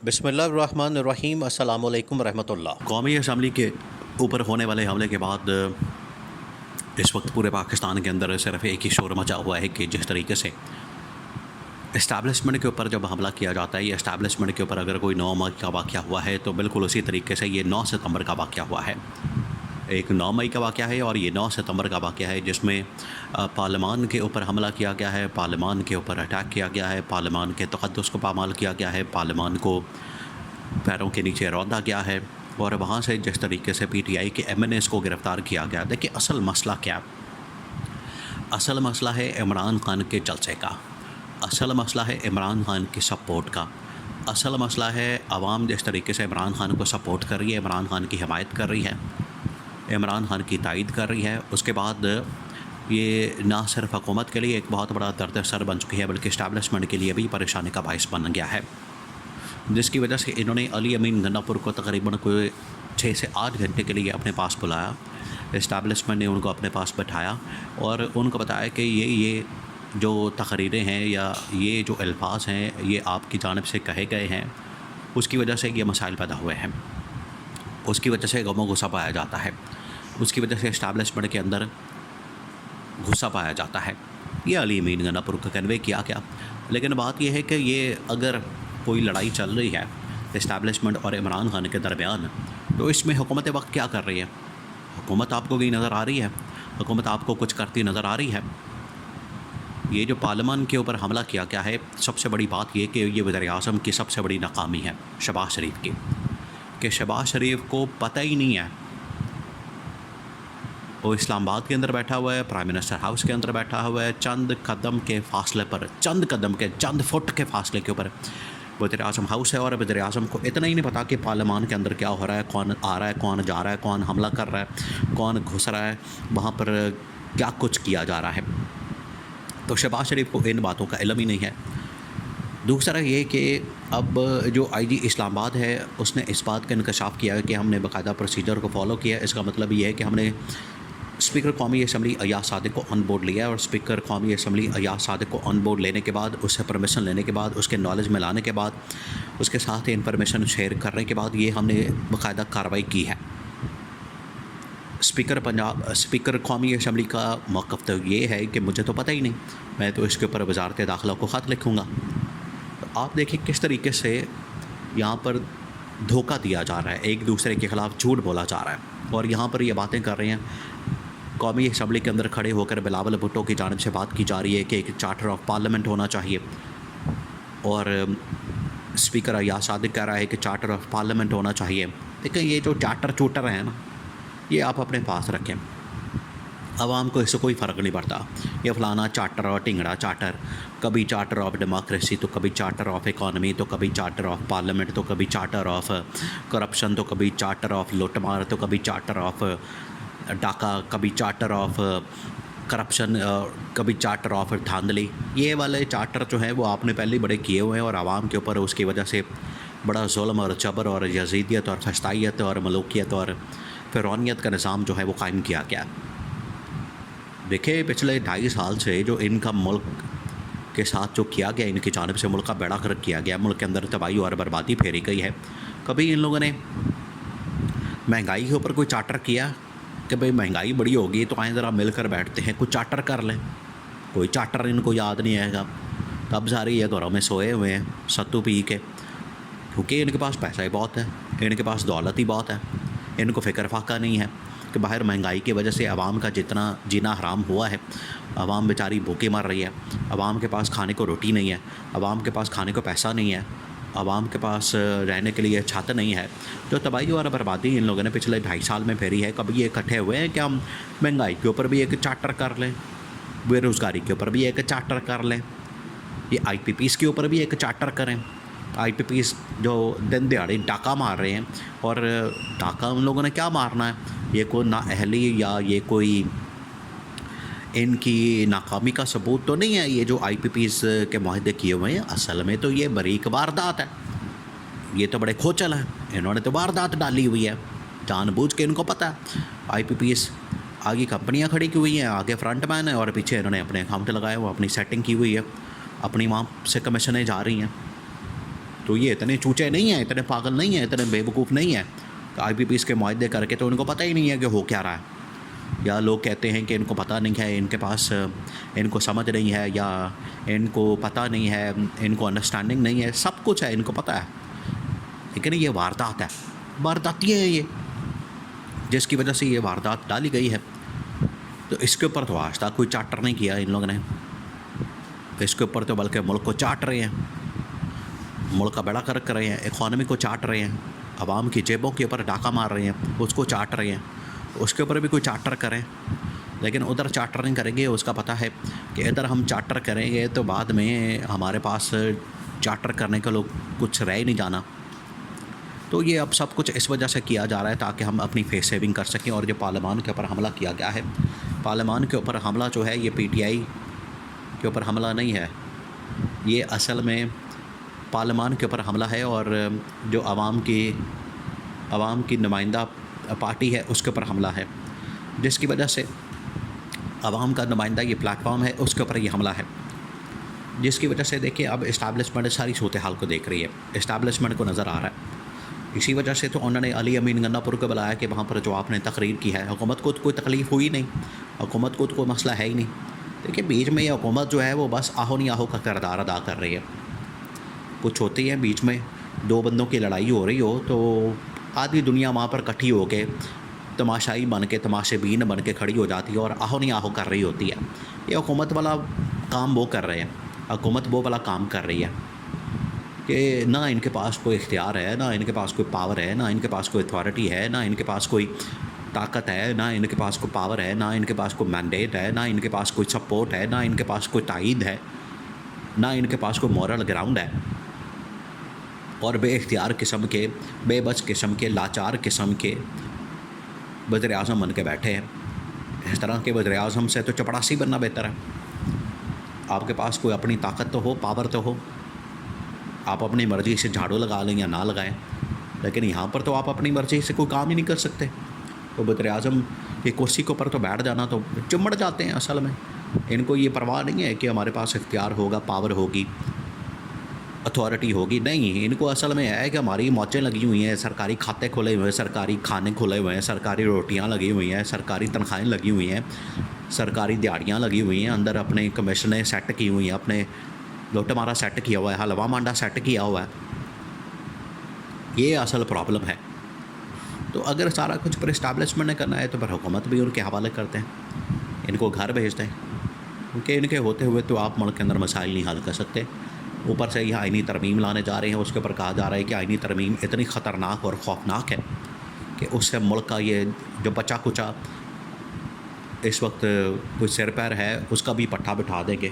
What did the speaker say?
बिस्मिल्लाहिर्रहमानिर्रहीम अस्सलामु अलैकुम रहमतुल्लाह। कौमी असम्बली के ऊपर होने वाले हमले के बाद इस वक्त पूरे पाकिस्तान के अंदर सिर्फ एक ही शोर मचा हुआ है कि जिस तरीके से इस्टेब्लिशमेंट के ऊपर जब हमला किया जाता है, ये इस्टेब्लिशमेंट के ऊपर अगर कोई 9 मई का वाक़या हुआ है तो बिल्कुल उसी तरीके से ये 9 सितंबर का वाक़या हुआ है। एक 9 मई का वाक़या है और ये 9 सितंबर का वाक़या है जिसमें पार्लियामान के ऊपर हमला किया गया है, पार्लियामान के ऊपर अटैक किया गया है, पार्लियामान के तक़द्दुस को पामाल किया गया है, पार्लियामान को पैरों के नीचे रौंदा गया है और वहाँ से जिस तरीके से PTI के MNAs को गिरफ़्तार किया गया। देखिए असल मसला क्या, असल मसला है इमरान खान के जलसे का, असल मसला है इमरान खान की सपोर्ट का, असल मसला है आवाम जिस तरीके से इमरान खान को सपोर्ट कर रही है, इमरान खान की हिमायत कर रही है, इमरान खान की तायद कर रही है। उसके बाद ये ना सिर्फ हुकूमत के लिए एक बहुत बड़ा दर्द सर बन चुकी है बल्कि इस्टेब्लिशमेंट के लिए भी परेशानी का बायस बन गया है, जिसकी वजह से इन्होंने अली अमीन गन्नापुर को तकरीबन कोई 6 से 8 घंटे के लिए अपने पास बुलाया। इस्टेब्लिशमेंट ने उनको अपने पास बैठाया और उनको बताया कि ये जो तकरीरें हैं या ये जो अल्फाज हैं ये आपकी जानिब से कहे गए हैं, उसकी वजह से ये मसाइल पैदा हुए हैं, उसकी वजह से गम गुस्सा पाया जाता है, उसकी वजह से इस्टेब्लिशमेंट के अंदर गुस्सा पाया जाता है। ये अली अमीन गन्नापुर को कन्वे किया गया। लेकिन बात यह है कि ये अगर कोई लड़ाई चल रही है इस्टेब्लिशमेंट और इमरान खान के दरमियान, तो इसमें हुकूमत वक्त क्या कर रही है? हुकूमत आपको कहीं नज़र आ रही है? हुकूमत आपको कुछ करती नज़र आ रही है? ये जो पार्लियामान के ऊपर हमला किया गया है, सबसे बड़ी बात ये कि ये वज़ीर-ए-आज़म की सबसे बड़ी नाकामी है शहबाज शरीफ की, कि शहबाज शरीफ को पता ही नहीं है। वो इस्लामाबाद के अंदर बैठा हुआ है, प्राइम मिनिस्टर हाउस के अंदर बैठा हुआ है, चंद कदम के फ़ासले पर, चंद फुट के फ़ासले के ऊपर वज़ीर-ए-आज़म हाउस है और वज़ीर-ए-आज़म को इतना ही नहीं पता कि पार्लियामान के अंदर क्या हो रहा है, कौन आ रहा है, कौन जा रहा है, कौन हमला कर रहा है, कौन घुस रहा है, वहाँ पर क्या कुछ किया जा रहा है। तो शहबाज शरीफ को इन बातों का इल्म ही नहीं है। दूसरा ये कि अब जो IG इस्लामाबाद है उसने इस बात का इंकशाफ किया है कि हमने बाकायदा प्रोसीजर को फॉलो किया। इसका मतलब ये है कि हमने स्पीकर कौमी असम्बली अयाज सादिक को ऑन बोर्ड लिया और स्पीकर कौमी असम्बली अयाज सादिक को ऑन बोर्ड लेने के बाद, उससे परमिशन लेने के बाद, उसके नॉलेज में लाने के बाद, उसके साथ इन्फॉर्मेशन शेयर करने के बाद ये हमने बाकायदा कार्रवाई की है। स्पीकर कौमी असम्बली का मौक़िफ़ तो ये है कि मुझे तो पता ही नहीं, मैं तो इसके ऊपर वज़ारत दाखिला को ख़त लिखूँगा। तो आप देखिए किस तरीके से यहाँ पर धोखा दिया जा रहा है, एक दूसरे के ख़िलाफ़ झूठ बोला जा रहा है और यहाँ पर ये बातें कर रहे हैं। कौमी असम्बली के अंदर खड़े होकर बिलावल भुट्टो की जानिब से बात की जा रही है कि एक चार्टर ऑफ पार्लियामेंट होना चाहिए और स्पीकर अयाज सादिक कह रहा है कि चार्टर ऑफ पार्लियामेंट होना चाहिए। देखिए ये जो चार्टर चूटर हैं ना, ये आप अपने पास रखें, आवाम को इससे कोई फ़र्क नहीं पड़ता। ये फ़लाना चार्टर और टिंगड़ा चार्टर, कभी चार्टर ऑफ डेमोक्रेसी तो कभी चार्टर ऑफ इकॉनमी तो कभी चार्टर ऑफ पार्लियामेंट तो कभी चार्टर ऑफ करप्शन तो कभी चार्टर ऑफ लुटमार तो कभी चार्टर ऑफ डाका, कभी चार्टर ऑफ करप्शन, कभी चार्टर ऑफ धांधली। ये वाले चार्टर जो हैं वो आपने पहले बड़े किए हुए हैं और आवाम के ऊपर उसकी वजह से बड़ा जुल्म और जबर और यजीदियत और फस्तायत और मलूकियत और फ़िरौनियत का निज़ाम जो है वो कायम किया गया। देखिए पिछले 2.5 साल से जो इनका मुल्क के साथ जो किया गया, इनकी जानिब से मुल्क का बेड़ा गर्क किया गया, मुल्क के अंदर तबाही और बर्बादी फेरी गई है। कभी इन लोगों ने महंगाई के ऊपर कोई चार्टर किया कि भाई महंगाई बड़ी होगी तो आए ज़रा मिलकर बैठते हैं कुछ चार्टर कर लें? कोई चार्टर इनको याद नहीं आएगा। तब सारे ये घरों में सोए हुए हैं सत्तू पी के, क्योंकि इनके पास पैसा ही बहुत है, इनके पास दौलत ही बहुत है, इनको फ़िक्र फाका नहीं है कि बाहर महंगाई की वजह से आवाम का जितना जीना हराम हुआ है, आवाम बेचारी भूखे मर रही है, आवाम के पास खाने को रोटी नहीं है, आवाम के पास खाने को पैसा नहीं है, आवाम के पास रहने के लिए छत नहीं है। जो तबाही और बर्बादी इन लोगों ने पिछले 2.5 साल में फेरी है, कभी ये इकट्ठे हुए हैं कि हम महंगाई के ऊपर भी एक चार्टर कर लें, बेरोज़गारी के ऊपर भी एक चार्टर कर लें, ये IPPs के ऊपर भी एक चार्टर करें। IPPs जो दिन दिहाड़े डाका मार रहे हैं, और डाका उन लोगों ने क्या मारना है? ये कोई नाअहली या ये कोई इनकी नाकामी का सबूत तो नहीं है। ये जो IPPs के मुआहदे किए हुए हैं असल में तो ये बरीक वारदात है, ये तो बड़े खोचल हैं, इन्होंने तो वारदात डाली हुई है जानबूझ के। इनको पता है IPPs आगे कंपनियां खड़ी की हुई हैं, आगे फ्रंट मैन है और पीछे इन्होंने अपने अकाउंट लगाए हुए, अपनी सेटिंग की हुई है, अपनी वहाँ से कमीशनें जा रही हैं। तो ये इतने चूचे नहीं हैं, इतने पागल नहीं हैं, इतने बेवकूफ़ नहीं हैं तो IPPs के मुआहदे करके तो उनको पता ही नहीं है कि हो क्या रहा है। या लोग कहते हैं कि इनको पता नहीं है, इनके पास इनको समझ नहीं है, या इनको पता नहीं है, इनको अंडरस्टैंडिंग नहीं है। सब कुछ है, इनको पता है, लेकिन ये वारदात है, वारदाती है ये, जिसकी वजह से ये वारदात डाली गई है। तो इसके ऊपर तो आज तक कोई चार्टर नहीं किया इन लोगों ने। इसके ऊपर तो बल्कि मुल्क को चाट रहे हैं, मुल्क का बेड़ा गर्क कर रहे हैं, इकॉनमी को चाट रहे हैं, आवाम की जेबों के ऊपर डाका मार रहे हैं, उसको चाट रहे हैं। उसके ऊपर भी कोई चार्टर करें, लेकिन उधर चार्टर नहीं करेंगे। उसका पता है कि इधर हम चार्टर करेंगे तो बाद में हमारे पास चार्टर करने के लोग कुछ रह ही नहीं जाना। तो ये अब सब कुछ इस वजह से किया जा रहा है ताकि हम अपनी फेस सेविंग कर सकें। और जो पार्लियामान के ऊपर हमला किया गया है, पार्लियामान के ऊपर हमला जो है ये PTI के ऊपर हमला नहीं है, ये असल में पार्लियामान के ऊपर हमला है। और जो आवाम की नुमाइंदा पार्टी है उसके ऊपर हमला है, जिसकी वजह से आवाम का नुमाइंदा ये प्लेटफॉर्म है, उसके ऊपर ये हमला है। जिसकी वजह से देखिए अब इस्टेब्लिशमेंट सारी सूरत हाल को देख रही है, इस्टेब्लिशमेंट को नज़र आ रहा है। इसी वजह से तो उन्होंने अली अमीन गन्नापुर को बुलाया कि वहाँ पर जो आपने तकरीर की है, हुकूमत को तो कोई तकलीफ़ हुई नहीं, हुकूमत को तो कोई मसला है ही नहीं। देखिए बीच में ये हुकूमत जो है वो बस आहो नहीं आहो का किरदार अदा कर रही है। कुछ होती है बीच में, दो बंदों की लड़ाई हो रही हो तो आधी दुनिया वहाँ पर इकट्ठी हो के तमाशाई बन के, तमाशेबीन बन के खड़ी हो जाती है और आहो नहीं आहो कर रही होती है। ये हुकूमत वाला काम वो कर रहे हैं, हुकूमत वो वाला काम कर रही है कि ना इनके पास कोई इख्तियार है, ना इनके पास कोई पावर है, ना इनके पास कोई अथॉरिटी है, ना इनके पास कोई ताकत है, ना इनके पास कोई पावर है, ना इनके पास कोई मैंडेट है, ना इनके पास कोई सपोर्ट है, ना इनके पास कोई तायद है, ना इनके पास कोई मॉरल ग्राउंड है। और बेइख्तियार किस्म के, बेबस किस्म के, लाचार किस्म के वज़ीर आज़म बन के बैठे हैं। इस तरह के वज़ीर आज़म से तो चपड़ासी बनना बेहतर है। आपके पास कोई अपनी ताकत तो हो, पावर तो हो, आप अपनी मर्ज़ी से झाड़ू लगा लें या ना लगाएं, लेकिन यहाँ पर तो आप अपनी मर्ज़ी से कोई काम ही नहीं कर सकते। तो वज़ीर आज़म की कुर्सी के ऊपर तो बैठ जाना तो चिमड़ जाते हैं। असल में इनको ये परवाह नहीं है कि हमारे पास इख्तियार होगा, पावर होगी, अथॉरिटी होगी। नहीं, इनको असल में है कि हमारी मौजें लगी हुई हैं, सरकारी खाते खुले हुए हैं, सरकारी खाने खुले हुए हैं, सरकारी रोटियां लगी हुई हैं, सरकारी तनख्वाहें लगी हुई हैं, सरकारी दिहाड़ियाँ लगी हुई हैं, अंदर अपने कमीशनें सेट की हुई हैं, अपने लोटमारा सेट किया हुआ है, हलवा मांडा सेट किया हुआ है। ये असल प्रॉब्लम है। तो अगर सारा कुछ पर इस्टेब्लिशमेंट ने करना है तो फिर हुकूमत भी उनके हवाले करते हैं, इनको घर भेजते हैं, क्योंकि इनके होते हुए तो आप मुल्क के अंदर मसाइल नहीं हल कर सकते। ऊपर से यह आइनी तरमीम लाने जा रहे हैं, उसके ऊपर कहा जा रहा है कि आइनी तरमीम इतनी ख़तरनाक और ख़ौफनाक है कि उससे मुल्क का ये जो बचा कुचा इस वक्त कोई सिर पैर है उसका भी पट्टा बिठा देंगे।